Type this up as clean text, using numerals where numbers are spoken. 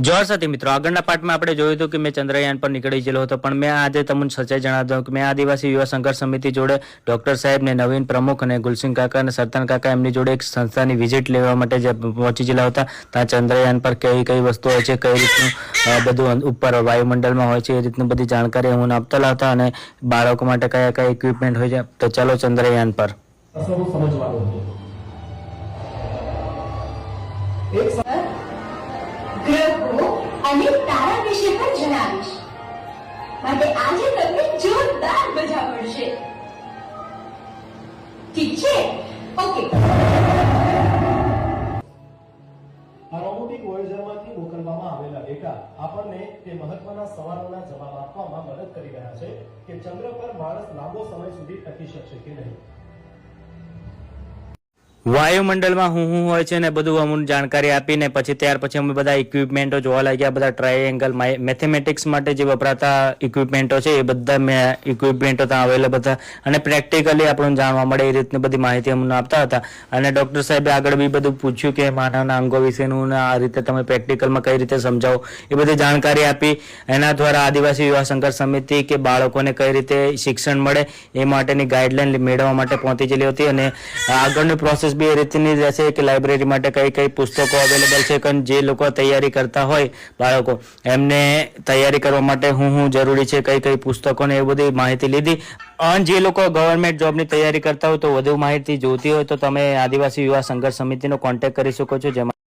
જોર સાથે મિત્રો આગળના પાર્ટમાં આપણે જોયું હતું કે મેં ચંદ્રયાન પર નીકળી ગયેલો હતો, પણ મેં આજે તમને સચ્ચાઈ જણાવી દઉં કે મેં આદિવાસી યુવા સંઘર્ષ સમિતિ જોડે ડોક્ટર સાહેબ ને નવીન પ્રમુખ અને ગુલસિંહ કાકા અને સરતાન કાકા એમની જોડે એક સંસ્થાની વિઝિટ લેવા માટે જે પહોંચી ગયેલા હતા. ત્યાં ચંદ્રયાન પર કઈ કઈ વસ્તુ હોય છે, કઈ રીતનું બધું ઉપર વાયુમંડળમાં હોય છે, એ રીતની બધી જાણકારી હું આપતા હતા અને બાળકો માટે કયા કયા ઇક્વિપમેન્ટ હોય છે. તો ચાલો ચંદ્રયાન પર ગ્રહો અને તારા વિશે પણ જણાવીશ. માટે આજે તમને જોરદાર મજા પડશે. ઠીક છે? ઓકે. રોબોટિક વોયેજરમાંથી મોકલવામાં આવેલા ડેટા આપણને તે મહત્વના સવાલોના જવાબ આપવામાં મદદ કરી રહ્યા છે કે ચંદ્ર પર માણસ લાંબો સમય સુધી ટકી શકશે કે નહીં. વાયુમંડળમાં હું હોય છે ને બધું અમને જાણકારી આપીને પછી ત્યાર પછી અમે બધા ઇક્વિપમેન્ટો જોવા લાગ્યા. બધા ટ્રાયેંગલ મેથેમેટિક્સ માટે જે વપરાતા ઇક્વિપમેન્ટો છે એ બધા ઇક્વિપમેન્ટો ત્યાં અવેલેબલ હતા અને પ્રેક્ટિકલી આપણને જાણવા મળે એ રીતની બધી માહિતી અમને આપતા હતા. અને ડૉક્ટર સાહેબે આગળ બી બધું પૂછ્યું કે માનવના અંગો વિશેનું ને આ રીતે તમે પ્રેક્ટિકલમાં કઈ રીતે સમજાવો એ બધી જાણકારી આપી. એના દ્વારા આદિવાસી યુવા સંઘર્ષ સમિતિ કે બાળકોને કઈ રીતે શિક્ષણ મળે એ માટેની ગાઈડલાઈન મેળવવા માટે પહોંચી ગયેલી હતી. અને આગળની પ્રોસેસ બી એ રીતની રહેશે કે લાઇબ્રેરી માટે કઈ કઈ પુસ્તકો અવેલેબલ છે, કે જે લોકો તૈયારી કરતા હોય બાળકો એમને તૈયારી કરવા માટે હું જરૂરી છે, કઈ કઈ પુસ્તકોને એ બધી માહિતી લીધી. અને જે લોકો ગવર્મેન્ટ જોબની તૈયારી કરતા હોય તો વધુ માહિતી જોતી હોય તો તમે આદિવાસી યુવા સંઘર્ષ સમિતિનો કોન્ટેક્ટ કરી શકો છો, જેમાં